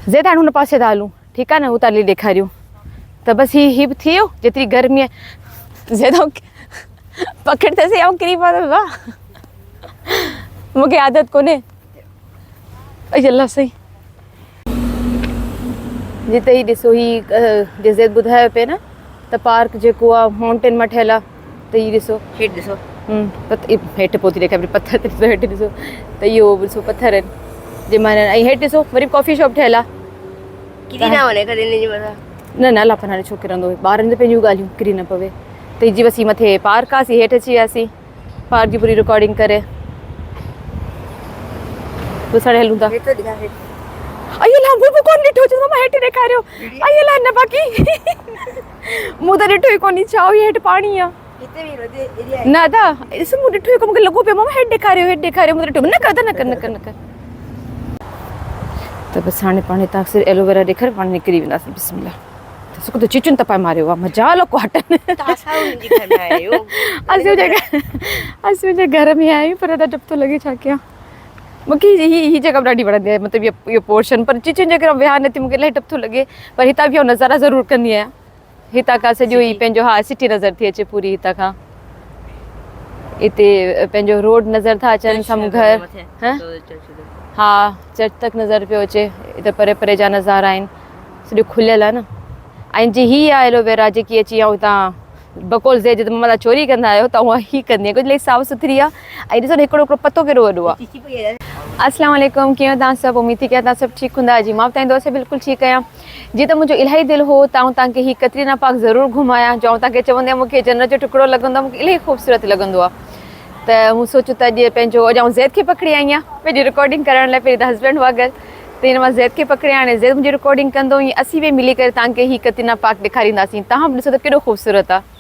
ज़ेद हाणे हुन पासे था हलूं, ठीकु आहे न, उतां ॾेखारियूं त बसि ही बि थी वियो। जेतिरी गर्मी आहे ज़ेद पकड़ितसीं ऐं किरी पवंदो। वाह, मूंखे आदत कोन्हे। अल्ला सही। जिते ही ॾिसो ही जे ज़ेद ॿुधायो पिए न त पार्क जेको आहे माउंटेन मां ठहियलु आहे, त ही ॾिसो हेठि ॾिसो, हेठि पहुती ॾेखारे, पथर ते ॾिसो, हेठि ॾिसो त इहो ॾिसो पथर आहिनि जे मां ऐं हेठि ॾिसो वरी कॉफ़ी शॉप ठहियलु आहे। किरी न वञे कॾहिं हिन जे मथां। न न अलाह हाणे छो किरंदो, ॿारनि जो पंहिंजियूं ॻाल्हियूं, किरी न पवे। त जी बसि मथे पार्क आसीं, हेठि अची वियासीं पार्क जी पूरी रिकॉर्डिंग करे पोइ साणे हलूं था। अयो ला मूं बि कोन ॾिठो, चयो मां हेठि ॾेखारियो। अयो ला न बाक़ी मूं त ॾिठो ई कोन्हे, छा हुई हेठि पाणी आहे न अदा, ॾिस मूं ॾिठो ई कोन, मूंखे लॻो पियो मां हेठि ॾेखारियो, हेठि ॾेखारियो, मूं ॾिठो न कर न कर न कर न कर। त बसि हाणे पाण हितां सिर्फ़ु एलोवेरा ॾेखारे पाण निकिरी वेंदासीं। बिस्मिल्लाह। त सुख त चिचुनि तपाए मारियो आहे, मज़ाल को हटनि। असीं मुंहिंजे घर में आहियूं पर त डप थो लॻे, छा कयां। मूंखे ही जॻह ॾाढी वणंदी आहे, मतिलबु इहो पोर्शन, पर चिचुनि जे करे विहा नथी, मूंखे इलाही डप थो लॻे। पर हितां बि नज़ारा ज़रूरु कंदी आहियां, हितां खां सॼो ई पंहिंजो हा सिटी नज़र थी अचे पूरी। हितां खां हिते पंहिंजो रोड नज़र था अचनि, साम्हूं घर, हा चर्च तक नज़र पियो अचे। हिते परे परे जा नज़ारा आहिनि, सॼो खुलियल आहे न। ऐं जी ही आहे एलोवेरा जेकी अची ऐं तव्हां बकोल ज़ेद जे मथां चोरी कंदा आहियो त उहा ही कंदी आहे, कुझु इलाही साफ़ सुथरी आहे। ऐं ॾिसो हिकिड़ो पतो केॾो वॾो आहे। अस्सलाम वालेकुम, कीअं तव्हां सभु? उमेद थी कयां तव्हां सभु ठीकु हूंदा। जी मां तव्हांजी दोस्त बिल्कुलु ठीकु आहियां। जीअं त मुंहिंजो इलाही दिलि हो त तव्हांखे ही कतरीना पार्क ज़रूरु घुमायां, जो तव्हांखे चवंदी आहियां मूंखे जन्नत जो टुकड़ो लॻंदो आहे, मूंखे इलाही ख़ूबसूरत लॻंदो आहे। त मूं सोचियो त अॼु पंहिंजो अॼु ज़ेद खे पकड़ी आई आहियां पंहिंजी रिकॉर्डिंग करण लाइ। पहिरीं त हस्बैंड हुआ गॾु, त हिन मां ज़ेद खे पकड़े हाणे ज़ेद मुंहिंजी रिकॉर्डिंग कंदो, ईअं असीं बि मिली करे तव्हांखे ही कतरीना पार्क ॾेखारींदासीं। तव्हां बि ॾिसो त केॾो ख़ूबसूरत आहे।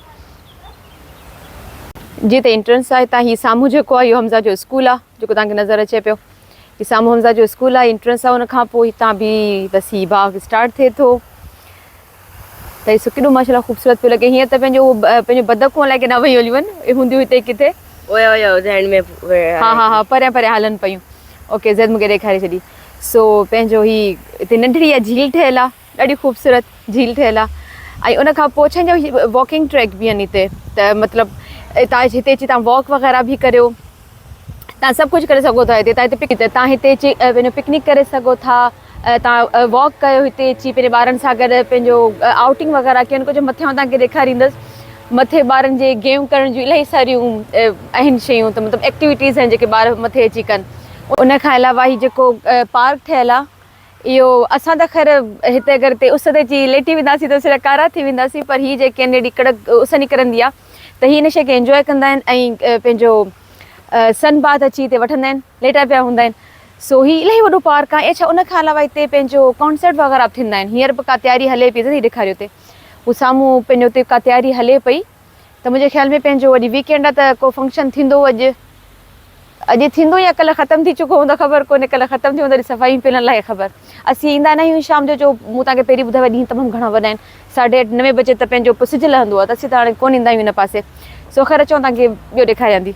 जीअं त एंट्रेंस आहे हितां, ही साम्हूं जेको आहे इहो हमज़ा जो स्कूल आहे जेको तव्हांखे नज़र अचे पियो। ही साम्हूं हमज़ा जो स्कूल आहे, एंट्रेंस आहे। हुनखां पोइ हितां बि बसि ही बाग़ स्टार्ट थिए थो। त हीउ केॾो माशाल्लाह ख़ूबसूरत पियो लॻे। हीअं त पंहिंजो बदकूं अलाए केॾा वेही हलियूं आहिनि, हूंदियूं हिते किथे, हा हा हा परियां परियां हलनि पियूं। ओके ज़ेद मूंखे ॾेखारे छॾी। सो पंहिंजो ही हिते नंढड़ी इहा झील ठहियलु आहे, ॾाढी ख़ूबसूरत झील ठहियलु आहे। ऐं उनखां पोइ छा वॉकिंग ट्रैक बि आहिनि हिते, त मतिलबु तव्हां हिते अची तव्हां वॉक वग़ैरह बि करियो, तव्हां सभु कुझु करे सघो था हिते। तव्हां हिते अची पंहिंजो पिकनिक करे सघो था, तव्हां वॉक कयो हिते अची पंहिंजे ॿारनि सां गॾु, पंहिंजो आउटिंग वग़ैरह कनि। कुझु मथे तव्हांखे ॾेखारींदसि, मथे ॿारनि जे गेम करण जूं इलाही सारियूं आहिनि शयूं, त मतिलबु एक्टिविटीज़ आहिनि जेके ॿार मथे अची कनि। उनखां अलावा ही जेको पार्क ठहियलु आहे, इहो असां त ख़ैर हिते अगरि हिते उस ते अची लेटी वेंदासीं त सिर्फ़ु कारा थी वेंदासीं, पर हीअ जेके आहिनि हेॾी कड़क उस निकिरंदी आहे त हीअ हिन शइ खे इंजॉय कंदा आहिनि ऐं पंहिंजो सन बाथ अची हिते वठंदा आहिनि, लेटा पिया हूंदा आहिनि। सो ही इलाही वॾो पार्क आहे। ऐं छा उनखां अलावा हिते पंहिंजो कॉन्सर्ट वग़ैरह बि थींदा आहिनि। हींअर बि का तयारी हले पई, त ॾेखारियो हिते हू साम्हूं पंहिंजो हुते का तयारी हले पई। त मुंहिंजे ख़्याल में पंहिंजो अॼु वीकेंड आहे त को फंक्शन थींदो, अॼु थींदो या कल्ह ख़तमु थी चुको हूंदो, ख़बर कोन्हे। कल्ह ख़तमु थी हूंदो, सफ़ाई पियल लाइ ख़बर। असीं ईंदा न आहियूं शाम जो मूं तव्हांखे पहिरीं ॿुधायो, ॾींहं तमामु घणा वॾा आहिनि। 8:30 9 बजे त पंहिंजो सिजु लहंदो आहे, त असीं त हाणे कोन ईंदा आहियूं हिन पासे। सो ख़ैर अचो तव्हांखे ॿियो ॾेखारियां थी।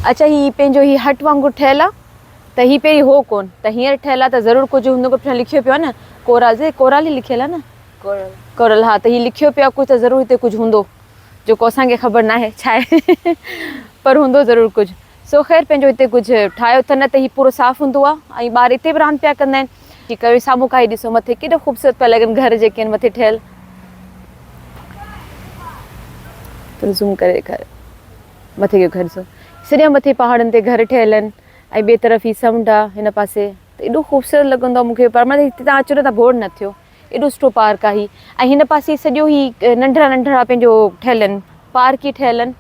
अच्छा ही पंहिंजो ही हट वांगुरु ठहियलु आहे, त ही पहिरीं हो कोन, त हींअर ठहियलु आहे त ज़रूरु कुझु हुन पुठियां लिखियो पियो आहे न, कोराल ई लिखियलु आहे न, कोरल। हा त हीउ लिखियो पियो आहे कुझु, त ज़रूरु हिते कुझु हूंदो जेको असांखे ख़बर न आहे छा आहे पर हूंदो ज़रूरु कुझु। सो ख़ैर पंहिंजो हिते कुझु ठाहियो त न त हीउ पूरो साफ़ु हूंदो आहे। ऐं ॿार हिते बि रांदि पिया कंदा आहिनि। ठीकु आहे, साम्हूं खां ई ॾिसो मथे केॾो ख़ूबसूरत पिया लॻनि घर जेके आहिनि मथे ठहियलु। ज़ूम करे ॾेखारियो मथे जो घर, ॾिसो सॼा मथे पहाड़नि ते घर ठहियलु आहिनि ऐं ॿिए तरफ़ ही समुंड आहे हिन पासे, त एॾो ख़ूबसूरत लॻंदो आहे मूंखे। पर मतलब हिते तव्हां अचो त बोर न थियो, एॾो सुठो पार्क आहे। ऐं हिन पासे सॼो ही नंढड़ा नंढड़ा पंहिंजो ठहियलु आहिनि, पार्क ई ठहियलु आहिनि।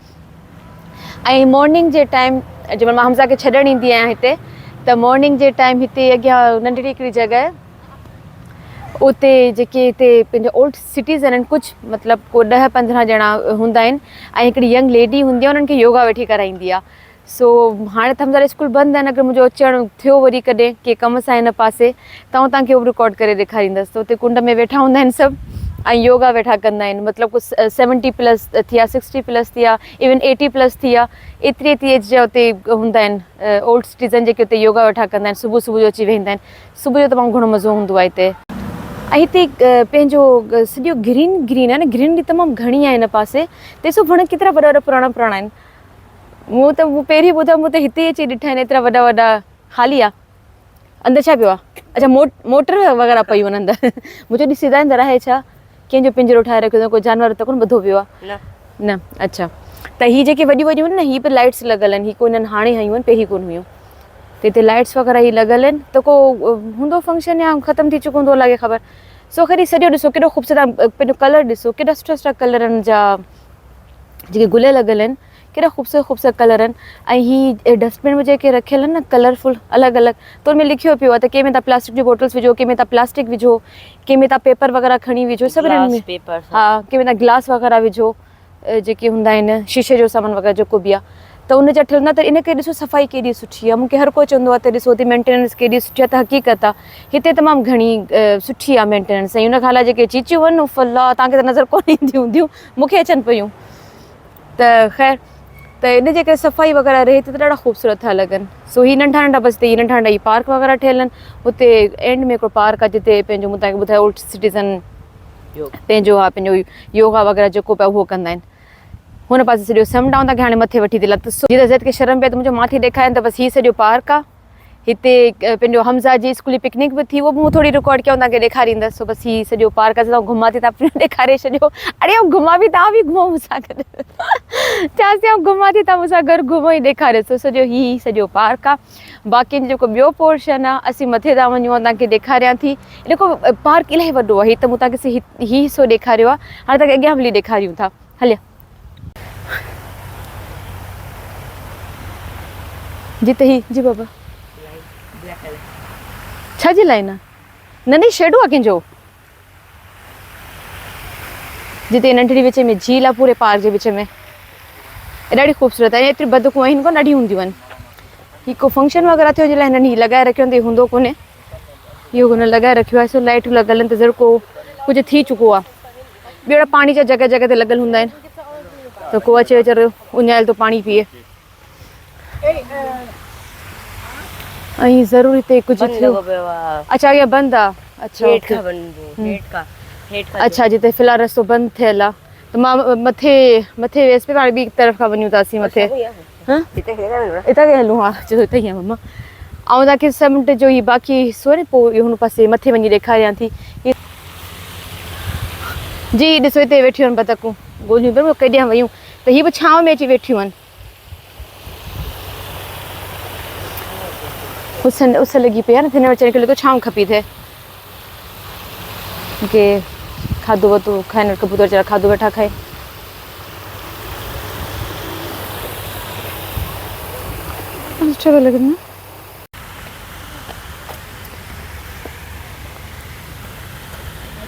ऐं मॉर्निंग जे टाइम जंहिंमहिल मां हमज़ा खे छॾणु ईंदी आहियां हिते, त मॉर्निंग जे टाइम हिते अॻियां नंढड़ी हिकिड़ी जॻह आहे, उते जेके हिते पंहिंजा ओल्ड सिटीज़न आहिनि कुझु, मतिलबु को 10-15 ॼणा हूंदा आहिनि ऐं हिकिड़ी यंग लेडी हूंदी आहे, उन्हनि खे योगा वेठी कराईंदी आहे। सो हाणे त हमज़ा स्कूल बंदि आहिनि, अगरि मुंहिंजो अचणु थियो वरी कॾहिं के कम सां हिन पासे त तव्हांखे उहो रिकॉर्ड करे ॾेखारींदसि। त हुते कुंड में वेठा हूंदा आहिनि सभु ऐं योगा वेठा कंदा आहिनि मतिलबु कुझु 70+ थिया 60+ थिया इवन 80+ थिया एतिरी एज जा उते हूंदा आहिनि ओल्ड सिटीज़न जेके उते योगा वेठा कंदा आहिनि सुबुह सुबुह जो अची वेंदा आहिनि सुबुह जो तमामु घणो मज़ो हूंदो आहे हिते ऐं हिते पंहिंजो सॼो ग्रीन आहे न ग्रीनरी तमामु घणी आहे हिन पासे त ॾिसो वण केतिरा वॾा वॾा पुराणा पुराणा आहिनि मूं पहिरीं ॿुधा मूं त हिते अची ॾिठा आहिनि एतिरा वॾा वॾा ख़ाली आहे अंदरि छा पियो आहे अच्छा मोटर वग़ैरह पयूं आहिनि अंदरि मुंहिंजो ॾिसी सीधा अंदरि आहे छा कंहिंजो पिंजरो ठाहे रखियो अथऊं कोई जानवर त कोन ॿुधो पियो आहे न अच्छा त हीअ जेके वॾियूं वॾियूं आहिनि न हीअ बि लाइट्स लॻल आहिनि हीअ को हिननि हाणे हयूं आहिनि पहिरीं कोन हुयूं त हिते लाइट्स वग़ैरह हीअ लॻल आहिनि त को हूंदो फंक्शन या ख़तमु थी चुको हूंदो लॻे ख़बर सो ख़ैर सॼो ॾिसो केॾो ख़ूबसूरत पंहिंजो कलर ॾिसो केॾा सुठा सुठा कलरनि जा जेके गुल लॻल आहिनि केॾा ख़ूबसूरत कलर आहिनि ऐं हीअ डस्टबिन में जेके रखियल आहिनि न कलरफुल अलॻि अलॻि त हुन में लिखियो पियो आहे त कंहिंमें तव्हां प्लास्टिक जी बोटल्स विझो कंहिंमें तव्हां प्लास्टिक विझो कंहिंमें तव्हां पेपर वग़ैरह खणी विझो सभिनीनि में हा कंहिंमें तव्हां गिलास वग़ैरह विझो जेके हूंदा आहिनि शीशे जो सामान वग़ैरह जेको बि आहे त उन जा ठहियल न त इन करे ॾिसो सफ़ाई केॾी सुठी आहे मूंखे हर को चवंदो आहे त ॾिसो हुते मेंटेनेंस केॾी सुठी आहे त हक़ीक़त आहे हिते तमामु घणी सुठी आहे मेंटेनेंस ऐं उन खां अलावा जेके चीचियूं आहिनि फला तव्हांखे त नज़र कोन ईंदियूं हूंदियूं मूंखे अचनि पियूं त ख़ैर त इन जे करे सफ़ाई वग़ैरह रहे त ॾाढा ख़ूबसूरत था लॻनि सो हीअ नंढा नंढा बसि हीअ नंढा नंढा हीअ पार्क वग़ैरह ठहियल आहिनि हुते एंड में हिकिड़ो पार्क आहे जिते पंहिंजो मूं तव्हांखे ॿुधायो ओल्ड सिटीज़न पंहिंजो हा पंहिंजो योगा वग़ैरह जेको पिया उहो कंदा आहिनि हुन पासे सॼो सम डाउन तव्हांखे हाणे मथे वठी थी लॻ जीअं त ज़त खे शर्म पिए त मुंहिंजो माथे ॾेखारनि त बसि हीअ सॼो पार्क आहे हिते पंहिंजो हमज़ा जी स्कूली पिकनिक बि थी उहो बि मूं थोरी रिकॉर्ड कयूं तव्हांखे ॾेखारींदसि सो बसि हीअ सॼो पार्क आहे तव्हां घुमा थी तव्हां ॾेखारे छॾियो अड़े घुमा बि तव्हां बि घुमो मूंसां गॾु चवांसि घुमा थी तव्हां मूंसां गॾु घुमो ई ॾेखारियो सो सॼो हीअ सॼो पार्क आहे बाक़ी जेको ॿियो पोर्शन आहे असीं मथे था वञूं तव्हांखे ॾेखारियां थी ॾिठो पार्क इलाही वॾो आहे हीअ त मूं तव्हांखे हीअ हिसो ॾेखारियो आहे हाणे तव्हांखे अॻियां हली ॾेखारियूं था हलिया जी त ही जी बाबा छा जी लाइन आहे नंढी शेडो आहे कंहिंजो जिते नंढड़ी विच में झील आहे पूरे पार्क जे विच में ॾाढी ख़ूबसूरत आहे एतिरी बदकूं आहिनि कोन ॾाढियूं हूंदियूं आहिनि हीअ को फंक्शन वग़ैरह थियो जे लाइ हिननि हीअ लॻाए रखियो त हूंदो कोन्हे इहो हुन लगाए रखियो आहे सो लाइटूं लॻल आहिनि त ज़रूरु को कुझु थी चुको आहे ॿियो पाणी जा जॻह जॻह ते लॻल हूंदा आहिनि त को अचे वीचारो उञायल थो पाणी पीए ऐं ज़रूरु हिते कुझु थियो अच्छा इहा बंदि आहे अच्छा अच्छा जिते फ़िलहाल रस्तो बंदि थियल आहे त मां मथे वियसि पियो हाणे ॿी तरफ़ खां वञूं था असीं मथे हितां खे हलूं हा चयो हिते ई आहे मम्मा ऐं तव्हांखे समुंड जो ई बाक़ी हिसो आहे न पोइ इहो हुन पासे मथे वञी ॾेखारियां थी जी ॾिसो हिते वेठियूं आहिनि बतकूं ॻोल्हियूं पियूं केॾांहुं वयूं त हीअ बि छांव में अची वेठियूं आहिनि उस लॻी पई आहे न हिन में चढ़ी करे छांव खपी थिए के खाधो वाधो खाइण कबूतर वीचारा खाधो वेठा खाए सुठो पियो लॻे न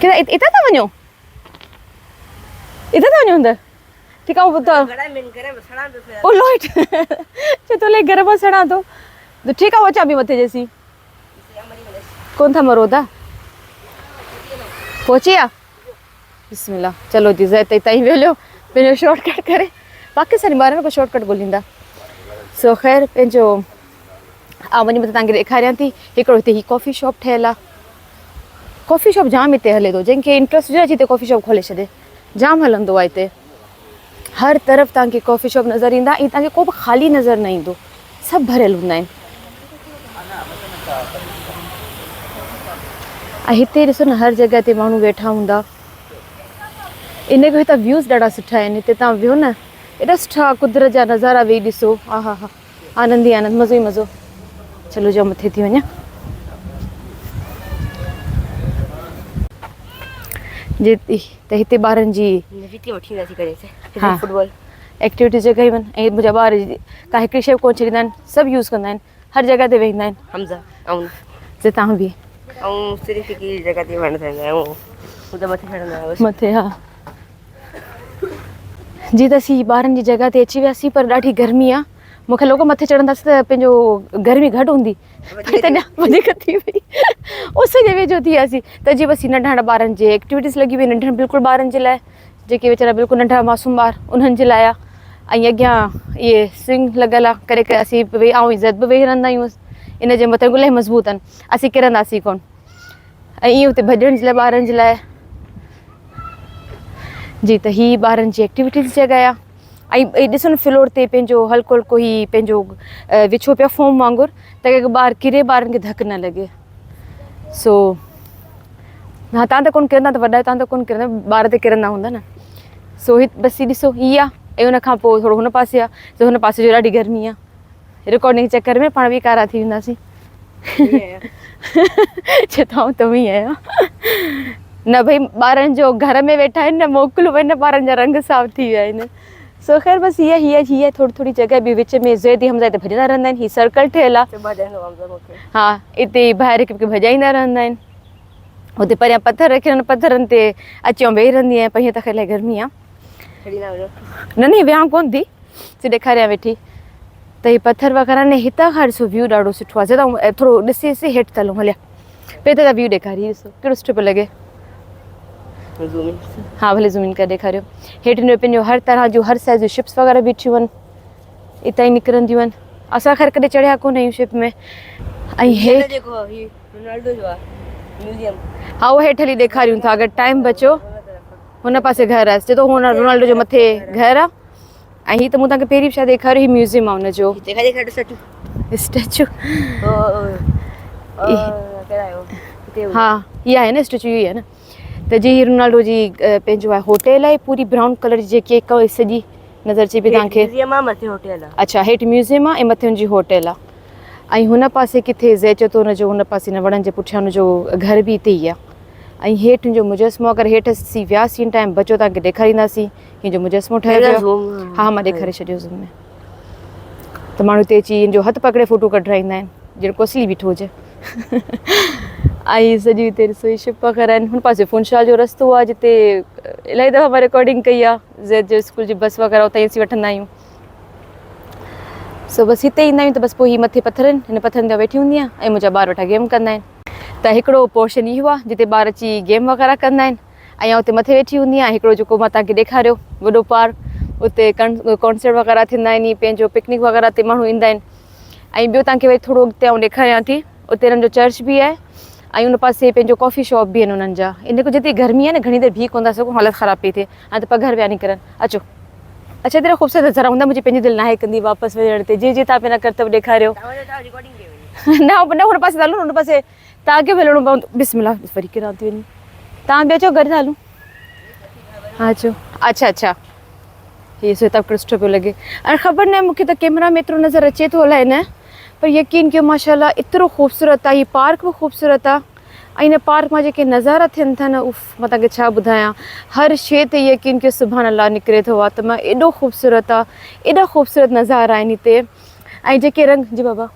किथां हितां था वञो हितां था वञो अंदरि ठीकु आहे ओ लोइट छो तो घर मां सड़ां थो तो ठीकु आहे अचां बि मथे जेसीं कौन था मरोदा पहुची विया बिस्मिल्लाह चलो जी ज़ाइते हितां ई वेलियो पंहिंजो शॉर्टकट करे बाक़ी सारी ॿार में को शॉर्टकट ॻोल्हींदा सो ख़ैर पंहिंजो वञी मथे तव्हांखे ॾेखारियां थी हिकिड़ो हिते ही कॉफ़ी शॉप ठहियल आहे कॉफ़ी शॉप जाम हिते हले थो जंहिंखे इंट्रस्ट हुजे अची हिते कॉफ़ी शॉप खोले छॾे जाम हलंदो आहे हिते हर तरफ़ तव्हांखे कॉफ़ी शॉप नज़र ईंदा ऐं तव्हांखे को बि ख़ाली नज़र न ईंदो सभु भरियल हूंदा आहिनि ऐं हिते ॾिसो न हर जॻह ते माण्हू वेठा हूंदा इन करे हितां व्यूज़ ॾाढा सुठा आहिनि हिते तव्हां वियो न एॾा सुठा कुदरत जा नज़ारा वेही ॾिसो हा हा हा आनंद ई आनंद मज़ो ई मज़ो चलो जो मथे थी वञा जे त हिते ॿारनि जी हा फुटबॉल एक्टिविटी जॻह ई आहिनि ऐं मुंहिंजा ॿार का हिकिड़ी शइ कोन छॾींदा आहिनि सभु यूज़ कंदा आहिनि हर जॻह ते वेहींदा आहिनि हमज़ा ऐं जे तव्हां बि सिर्फ़ु हिकु जॻह ते वञणु चाहींदा आहियूं मथे चढ़ंदा आहियूं मथे हा जी त असीं ॿारनि जी जॻह ते अची वियासीं पर ॾाढी गर्मी आहे मूंखे लॻो मथे चढ़ंदासीं त पंहिंजो गर्मी घटि हूंदी हिते वधीक थी वई उस जे वेझो थी वियासीं त जी बसि नंढा नंढा ॿारनि जे एक्टिविटीज़ लॻी वई नंढनि बिल्कुलु ॿारनि जे लाइ जेके वीचारा बिल्कुलु नंढा मासूम ॿार उन्हनि जे लाइ आहे ऐं अॻियां इहे स्विंग लॻियल आहे करे करे असीं वेही ऐं इज़त बि वेही रहंदा आहियूं इन जे मथां इलाही मज़बूत आहिनि असीं किरंदासीं कोन ऐं ईअं हुते भॼण जे लाइ ॿारनि जे लाइ जी त हीअ ॿारनि जी एक्टिविटीज़ जॻह आहे ऐं ॾिसो न फ्लोर ते पंहिंजो हल्को हल्को ई पंहिंजो विछो पियो फोम वांगुरु त कंहिं ॿार किरे ॿारनि खे धकु न लॻे सो हा तव्हां त कोन किरंदा त वॾा तव्हां त कोन किरंदा ॿार त किरंदा हूंदा न सो बसि ॾिसो हीअ आहे ऐं हुन खां पोइ थोरो हुन पासे आहे त हुन पासे जो ॾाढी गर्मी आहे रिकॉर्डिंग चकर में पाण बि कारा थी वेंदासीं चवंदा त उहो ई आहियां न भई ॿारनि जो घर में वेठा आहिनि न मोकिलियो वञे न ॿारनि जा रंग साफ़ थी विया आहिनि सो ख़ैर बसि हीअ थोरी थोरी जॻह बि विच में ज़ैदी हमज़ा हिते भॼंदा रहंदा आहिनि हीअ सर्कल ठहियलु आहे हा हिते ॿाहिरि हिकु भॼाईंदा रहंदा आहिनि हुते परियां पथर रखियल आहिनि पथरनि ते अची वेही रहंदी आहियां पर हीअं त इलाही गर्मी आहे न न विहां कोन थी सिर्फ़ु ॾेखारियां वेठी त हीअ पथर वग़ैरह ने हितां खां ॾिसो व्यू ॾाढो सुठो आहे ज़रा थोरो ॾिसी हेठि त हलूं हलिया पहिरियों त व्यू ॾेखारी ॾिसो कहिड़ो सुठो पियो लॻे हा भले ज़ूम इन करे ॾेखारियो हेठि हिन पंहिंजो हर तरह जूं हर साइज़ जूं शिप्स वग़ैरह बीठियूं आहिनि हितां ई निकिरंदियूं आहिनि असां ख़ैर कॾहिं चढ़िया कोन आहियूं शिप में ऐं हेठि हा उहो हेठि हली ॾेखारियूं था अगरि टाइम बचियो हुन पासे घर आहे चए थो हुन रोनाल्डो जो मथे घर आहे ऐं हीअ त मूं तव्हांखे पहिरीं शायदि ॾेखारियो हीअ म्यूज़ियम आहे हुनजो स्टैचू हा इहा आहे न स्टैचू इहा आहे न त जी रोनाल्डो जी पंहिंजो आहे होटल आहे पूरी ब्राउन कलर जी जेकी आहे सॼी नज़र अचे पई तव्हांखे अच्छा हेठि म्यूज़ियम आहे ऐं मथे हुनजी होटल आहे ऐं हुन पासे किथे चए थो हुनजो हुन पासे हिन वणनि जे पुठियां हुनजो घर बि हिते ई आहे ऐं हेठि हुनजो मुजस्मो अगरि हेठि असीं वियासीं टाइम बचो तव्हांखे ॾेखारींदासीं हिनजो मुजस्मो ठहियो पियो हा मां ॾेखारे छॾियो ज़ूम में त माण्हू हिते अची हिनजो हथु पकिड़े फ़ोटो कढाईंदा आहिनि जहिड़ो कोसली बीठो हुजे ऐं सॼी हिते ॾिसो शिप वग़ैरह आहिनि हुन पासे फुनशाल जो रस्तो आहे जिते इलाही दफ़ा मां रिकॉर्डिंग कई आहे ज़ैद जो स्कूल जी बस वग़ैरह उतां ई असीं वठंदा आहियूं सो बसि हिते ईंदा आहियूं त बसि पोइ हीअ मथे पथर आहिनि हिन पथरनि ते वेठी हूंदी आहियां ऐं मुंहिंजा ॿार वेठा गेम कंदा आहिनि त हिकिड़ो पोर्शन इहो आहे जिते ॿार अची गेम वग़ैरह कंदा आहिनि ऐं हुते मथे वेठी हूंदी आहियां हिकिड़ो जेको मां तव्हांखे ॾेखारियो वॾो पार्क उते कॉन्सर्ट वग़ैरह थींदा आहिनि पंहिंजो पिकनिक वग़ैरह ते माण्हू ईंदा आहिनि ऐं ॿियो तव्हांखे वरी थोरो अॻिते आउं ॾेखारियां थी उते हिननि जो चर्च बि आहे ऐं हुन पासे पंहिंजो कॉफ़ी शॉप बि आहिनि हुननि जा इन खां जिते गर्मी आहे न घणी देरि बीह कोन था सघूं हालति ख़राबु पई थिए हाणे त पघर पिया निकिरनि अचो अच्छा हेतिरा ख़ूबसूरत नज़ारा हूंदा मुंहिंजी पंहिंजी दिलि नाहे कंदी वापसि वञण ते जीअं जीअं तव्हां पंहिंजा कर्तव्य ॾेखारियो न हुन पासे हलूं हुन पासे तव्हांखे बि हलणो पवंदो बिस्मिल्लाह वरी किरां थी वञी तव्हां बि अचो गॾु था हलूं हा अचो अच्छा अच्छा हीअ सो हितां सुठो पियो लॻे ऐं ख़बर न आहे मूंखे त कैमरा में एतिरो नज़र अचे थो अलाए न पर यकीन कयो माशाल्लाह एतिरो ख़ूबसूरत आहे हीअ पार्क बि ख़ूबसूरत आहे ऐं हिन पार्क मां जेके नज़ारा थियनि था न उफ़ मां तव्हांखे छा ॿुधायां हर शइ ते यकीन कयो सुभाणे अलाह निकिरे थो आहे त मां एॾो ख़ूबसूरत आहे एॾा ख़ूबसूरत नज़ारा आहिनि हिते ऐं जेके रंग जी बाबा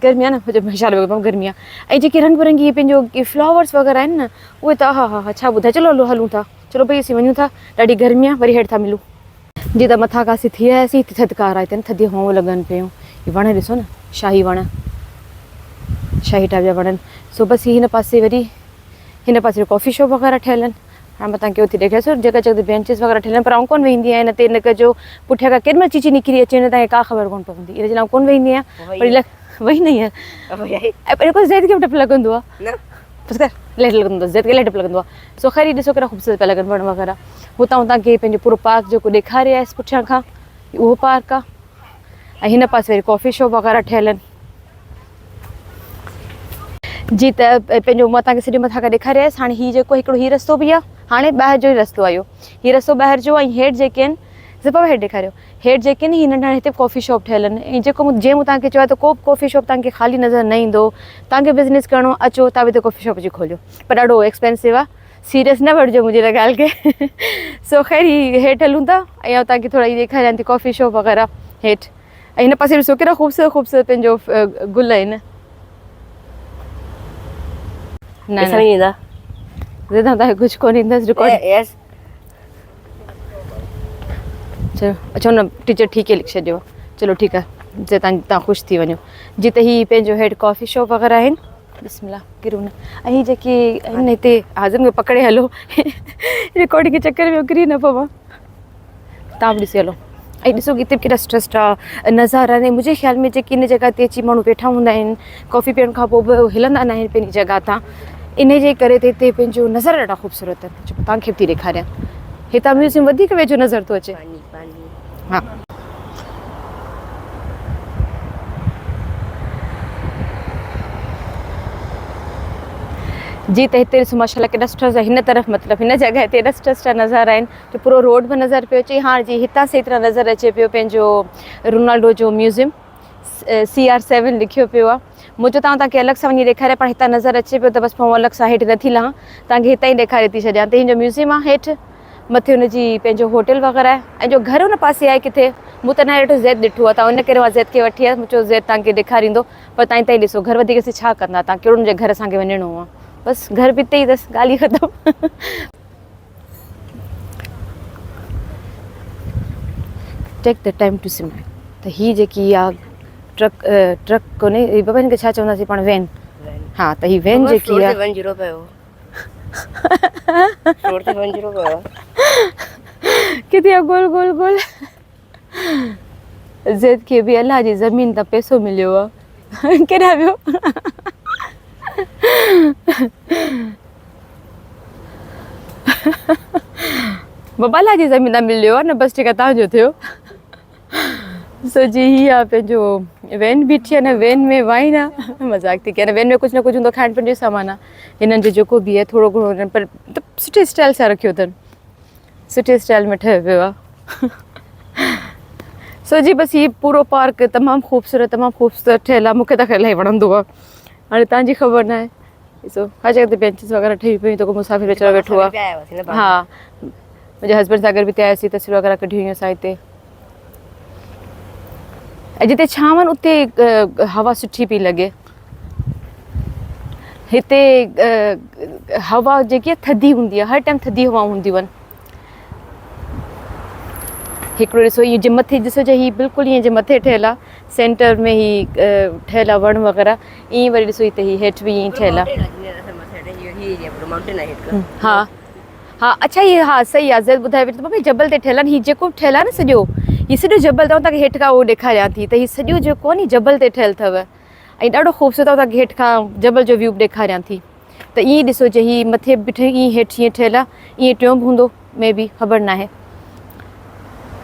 गर्मी आहे न शाल गर्मी आहे ऐं जेके रंग बिरंगी पंहिंजो फ्लावर्स वग़ैरह आहिनि न उहे त हा हा हा छा ॿुधाए चलो हलो हलूं था चलो भई असीं वञूं था ॾाढी गर्मी आहे वरी हेठि था मिलूं जीअं त मथां खां असीं थी आयासीं थधिकार आहे हिते थधी हवाऊं लॻनि पियूं हीअ वण ॾिसो न शाही वण शाही टाइप जा वण सो बसि हिन पासे वरी हिन पासे कॉफ़ी शॉप वग़ैरह ठहियल आहिनि हाणे मां तव्हांखे उते ॾेखारियो जॻह जॻह ते बेंचिस वग़ैरह ठहियल आहिनि पर आउं कोन वेंदी आहियां हिन ते हिन जो पुठियां खां केॾी महिल चीची निकिरी अचे हिन तव्हांखे का ख़बर कोन पवंदी इन जे लाइ कोन वेंदी आहियां वरी वही न आहे ज़ैद खे बि डपु लॻंदो आहे बसि कर लेट लॻंदो आहे ज़ैद खे इलाही डपु लॻंदो आहे सो ख़ैर ॾिसो कहिड़ा ख़ूबसूरत पिया लॻनि वण वग़ैरह हुतां तव्हांखे पंहिंजो पूरो पार्क जेको ॾेखारे आहे पुठियां खां उहो पार्क आहे ऐं हिन पासे वरी कॉफ़ी शॉप वग़ैरह ठहियल आहिनि जी त पंहिंजो मां तव्हांखे सॼो मथां खां ॾेखारे आयसि हाणे हीअ जेको हिकिड़ो हीअ रस्तो बि आहे हाणे ॿाहिरि जो ई रस्तो आयो हीअ रस्तो ॿाहिरि जो ऐं हेठि जेके आहिनि ज़िपा हेठि ॾेखारियो हेठि जेके आहिनि हीअ नंढा हिते कॉफ़ी शॉप ठहियल आहिनि ऐं जेको जीअं मूं तव्हांखे चयो आहे त को बि कॉफ़ी शॉप तव्हांखे ख़ाली नज़र न ईंदो तव्हांखे बिज़नेस करिणो अचो तव्हां बि हिते कॉफ़ी शॉप जी खोलियो पर ॾाढो एक्सपेंसिव आहे सीरियस न वठिजो मुंहिंजी हिन ॻाल्हि खे सो ख़ैर हीअ हेठि हलूं था ऐं तव्हांखे थोरा इहे ॾेखारियां थी कॉफ़ी शॉप वग़ैरह हेठि ऐं हिन पासे ॾिसो केॾा ख़ूबसूरत ख़ूबसूरत पंहिंजो गुल आहिनि न तव्हांखे कुझु कोन ईंदसि रिकॉर्ड चलो अच्छा हुन टीचर ठीकु आहे लिखी छॾियो चलो ठीकु आहे जे तव्हां ख़ुशि थी वञो जी त हीअ पंहिंजो हेठि कॉफ़ी शॉप वग़ैरह आहिनि बिस्मिल्लाह किरूं न ऐं जेके आहिनि हिते हाज़िम खे पकड़े हलो रिकॉर्डिंग के चक्कर में किरी न पवां तव्हां बि ॾिसी हलो ऐं ॾिसो हिते केॾा स्ट्रेस्ड आहे नज़ारा आहिनि मुंहिंजे ख़्याल में जेकी इन जॻह ते अची माण्हू वेठा हूंदा आहिनि कॉफ़ी पीअण खां पोइ बि हिलंदा न आहिनि पंहिंजी जॻह तां इन जे करे त हिते पंहिंजो नज़ारा ॾाढा ख़ूबसूरत आहिनि जेको तव्हांखे बि थी ॾेखारियां हितां म्यूज़ियम वधीक वेझो नज़र थो अचे पानी पानी हा जी त हिते ॾिसो माशाल्लाह केॾा सुठा हिन तरफ़ मतिलबु हिन जॻह ते एॾा सुठा सुठा नज़ारा आहिनि जो पूरो रोड बि नज़र पियो अचे हाणे जी हितां से एतिरा नज़र अचे पियो पंहिंजो रोनाल्डो जो म्यूज़ियम CR7 लिखियो पियो आहे मुंहिंजो तव्हांखे अलॻि सां वञी ॾेखारियां पर हितां नज़र अचे पियो त बसि मां अलॻि सां हेठि नथी लहां तव्हांखे हितां ई ॾेखारे थी छॾियां त हिन जो म्यूज़ियम आहे हेठि मथे हुनजी पंहिंजो होटल वग़ैरह आहे ऐं जो घर हुन पासे आहे किथे मूं त न ॾिठो ज़ैद ॾिठो आहे त उन करे मां ज़ैद खे वठी आयसि मुंहिंजो ज़ैद तव्हांखे ॾेखारींदो पर तव्हां हितां ई ॾिसो घर वधीक असीं छा कंदा तव्हां कहिड़ो हुनजे घर असांखे वञिणो आहे बसि घर बि हिते ई अथसि ॻाल्हि ई ख़तमु take the time to smile त हीअ जेकी आहे ट्रक कोन्हे बाबा हिनखे छा चवंदासीं पाण वैन हा त हीअ वैन जेकी आहे 1-0 पियो फ्लोर ते 1-0 पियो किथे आहे गोल गोल गोल ज़ैद खे बि अलाह जी ज़मीन तां पैसो मिलियो आहे केॾा वियो बाबा अलाह जी ज़मीन तां मिलियो आहे न बसि ठीकु आहे तव्हांजो थियो सो जी हीअ आहे पंहिंजो वैन बीठी आहे न वैन में वाइन आहे मज़ाक थी कयां न वैन में कुझु न कुझु हूंदो खाइण पीअण जो सामान आहे हिननि जो जेको बि आहे थोरो घणो हिननि पर सुठे स्टाइल सां रखियो अथनि सुठे स्टाइल में ठहियो पियो आहे सो जी बसि हीअ पूरो पार्क तमामु ख़ूबसूरत ठहियलु आहे मूंखे त इलाही वणंदो आहे हाणे तव्हांजी ख़बर न आहे ॾिसो हर जॻह ते बेंचिस वग़ैरह ठही पियूं त को मुसाफ़िर वीचारा वेठो आहे हा मुंहिंजे हस्बैंड सां गॾु बि हिते आयासीं तस्वीरूं वग़ैरह कढियूं हुयूं असां हिते ऐं जिते छांव आहिनि उते हवा सुठी पई लॻे हिते हवा जेकी आहे थधी हूंदी आहे हर टाइम थधी हवाऊं हूंदियूं आहिनि हिकिड़ो ॾिसो इहो जे मथे ॾिसो जे हीअ बिल्कुलु ईअं जे मथे ठहियलु आहे सेंटर में ही ठहियलु आहे वण वग़ैरह ईअं वरी ॾिसो हिते हीअ हेठि बि ईअं ठहियलु आहे हा हा अच्छा इहे हा सही आहे ज़रूरु ॿुधाए वेठो बाबा जबल ते ठहियलु आहिनि हीअ जेको बि ठहियलु आहे न सॼो हीअ सॼो जबल अथव तव्हांखे हेठि खां उहो ॾेखारियां थी त हीअ सॼो जेको आहे नी जबल ते ठहियलु अथव ऐं ॾाढो ख़ूबसूरत तव्हांखे हेठि खां जबल जो व्यू बि ॾेखारियां थी त ईअं ॾिसो जे हीअ मथे बीठे ईअं हेठि ईअं ठहियलु आहे ईअं टियों बि हूंदो मे बी ख़बर न आहे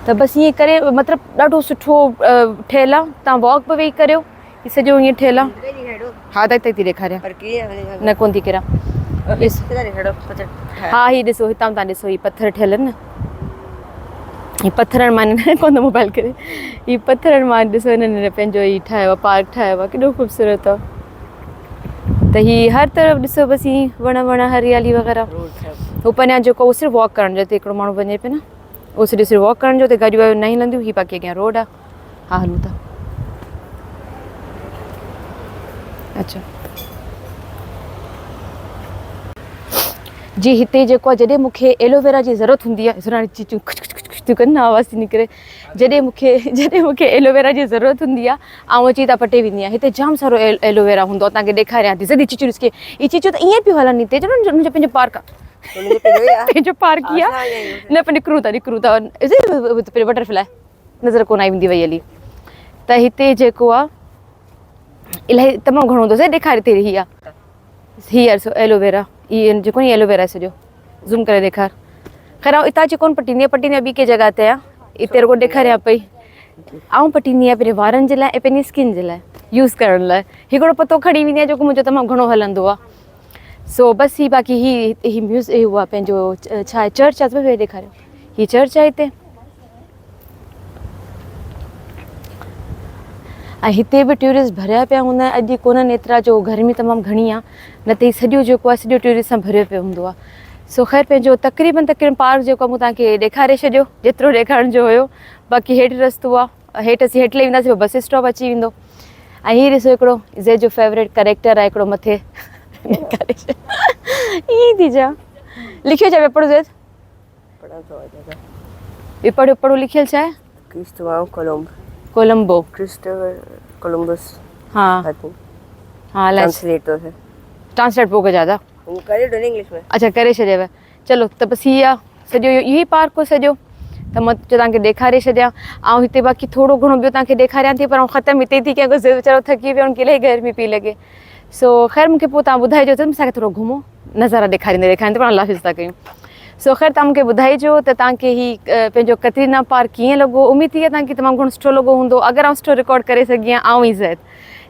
त बसि ईअं करे मतिलबु ॾाढो सुठो ठहियलु आहे तव्हां वॉक बि वेही करियो हीअ सॼो ईअं ठहियलु आहे हा त हिते थी ॾेखारियां न कोन थी किरां हा हीअ ॾिसो हितां तव्हां ॾिसो हीअ पथर ठहियलु आहिनि न हीअ पथरनि मां कोन मोबाइल करे हीअ पथरनि मां ॾिसो हिननि पंहिंजो हीअ ठाहियो आहे पार्क ठाहियो आहे केॾो ख़ूबसूरत आहे त हीअ हर तरफ़ ॾिसो बसि हीअं वण हरियाली वग़ैरह हू पञा जेको उहो सिर्फ़ु वॉक करण जो हिते हिकिड़ो माण्हू वञे पियो न उहो सिर्फ़ु वॉक करण जो त गाॾियूं वाॾियूं न हलंदियूं हीअ बाक़ी अॻियां रोड आहे हा हलूं था अच्छा जी हिते जेको आहे जॾहिं मूंखे एलोवेरा जी ज़रूरत हूंदी आहे ज़रा चीचूं थियूं कनि न आवाज़ थी निकिरे जॾहिं मूंखे एलोवेरा जी ज़रूरत हूंदी आहे ऐं अची त पटे वेंदी आहियां हिते जाम सारो एलोवेरा हूंदो आहे तव्हांखे ॾेखारियां थी जॾहिं चीचू ॾिसके हीअ चीचू त ईअं पियो हलनि हिते चलो मुंहिंजो पंहिंजो पार्क आहे पंहिंजो पार्क ई आहे न पर निकिरूं था बटरफ्लाई नज़र कोन आई वेंदी वई हली त हिते जेको आहे इलाही तमामु घणो हूंदो ॾेखारे थी हीअ आहे हीअ एलोवेरा इहे जेको नी एलोवेरा आहे सॼो ज़ूम करे ॾेखार ख़ैर आउं हितां अची कोन पटींदी आहियां ॿी कंहिं जॻह ते आहे हिते रुॻो ॾेखारियां पई आउं पटींदी आहियां पंहिंजे वारनि जे लाइ ऐं पंहिंजी स्किन जे लाइ यूज़ करण लाइ हिकिड़ो पतो खणी वेंदी आहियां जेको मुंहिंजो तमामु घणो हलंदो आहे सो बसि ही बाक़ी ही म्यूज़ियम उहा पंहिंजो छा आहे चर्च आहे वेही ॾेखारियो हीअ चर्च आहे हिते ऐं हिते बि टूरिस्ट भरिया पिया हूंदा आहिनि अॼु कोन्हनि एतिरा जो गर्मी तमामु घणी आहे न त हीअ सॼो जेको आहे सॼो टूरिस्ट सां भरियो पियो हूंदो आहे सो ख़ैर पंहिंजो तक़रीबन पार्क जेको आहे मूं तव्हांखे ॾेखारे छॾियो जेतिरो ॾेखारण जो हुयो बाक़ी हेठि रस्तो आहे हेठि असीं हेठि लही वेंदासीं बस स्टॉप अची वेंदो ऐं हीअ ॾिसो हिकिड़ो ज़े जो फेवरेट करेक्टर आहे हिकिड़ो मथे ईअं थी जा लिखियो छा वेपड़ो ज़ेद वेपड़ो लिखियलु छा आहे कोलंबो क्रिस्टोफर कोलंबस हाँ हाँ ट्रांसलेटर है ट्रांसलेट पोइ कजां वो करे तो इंग्लिश में अच्छा करे छॾियव चलो त बसि हीअ आहे सॼो इहो ई पार्क हो सॼो त मां तव्हांखे ॾेखारे छॾियां ऐं हिते बाक़ी थोरो घणो ॿियो तव्हांखे ॾेखारियां थी पर आउं ख़तमु हिते थी कयां गुज़र वीचारो थकी वियो उनखे इलाही गर्मी पई लॻे सो ख़ैर मूंखे पोइ तव्हां ॿुधाइजो त असांखे थोरो घुमो नज़ारा ॾेखारींदे पाण लाफ़िज़ था कयूं सो ख़ैर तव्हां मूंखे ॿुधाइजो त तव्हांखे हीउ पंहिंजो कतरीना पार्क कीअं लॻो उमेद थी आहे तव्हांखे तमामु घणो सुठो लॻो हूंदो अगरि आउं सुठो रिकॉर्ड करे सघी आहियां ऐं ई ज़ैद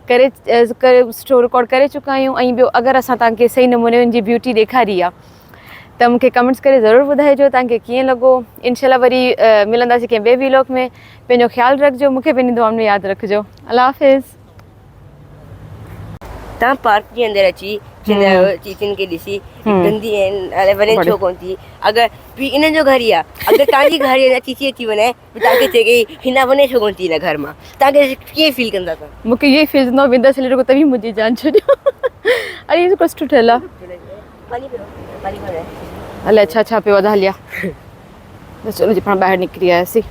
करे सुठो रिकॉर्ड करे चुका आहियूं ऐं ॿियो अगरि असां तव्हांखे सही नमूने उनजी ब्यूटी ॾेखारी आहे त मूंखे कमेंट्स करे ज़रूरु ॿुधाइजो तव्हांखे कीअं लॻो इनशाला वरी मिलंदासीं कंहिं ॿिए व्लॉग में पंहिंजो ख़्यालु रखिजो मूंखे पंहिंजी दुआउनि में यादि रखिजो अल्लाह हाफ़िज़ तव्हां पार्क जे अंदरि अची चवंदा आहियो चीचियुनि खे ॾिसी गंदी आहिनि हाणे वञे छो कोन थी अगरि बि इन्हनि जो घर ई आहे अगरि तव्हांजी घर जे अंदरि चीची अची वञे तव्हांखे चए की हिन वञे छो कोन थी हिन घर मां तव्हांखे कीअं फील कंदा तव्हां मूंखे इहो ई फील थींदो आहे वेंदासीं हली रुगो तव्हीं मुंहिंजी जान छॾियो अरे इहो कुझु सुठो ठहियलु आहे हले छा छा पियो आहे हलिया बसि चलो जी पाण ॿाहिरि निकिरी आयासीं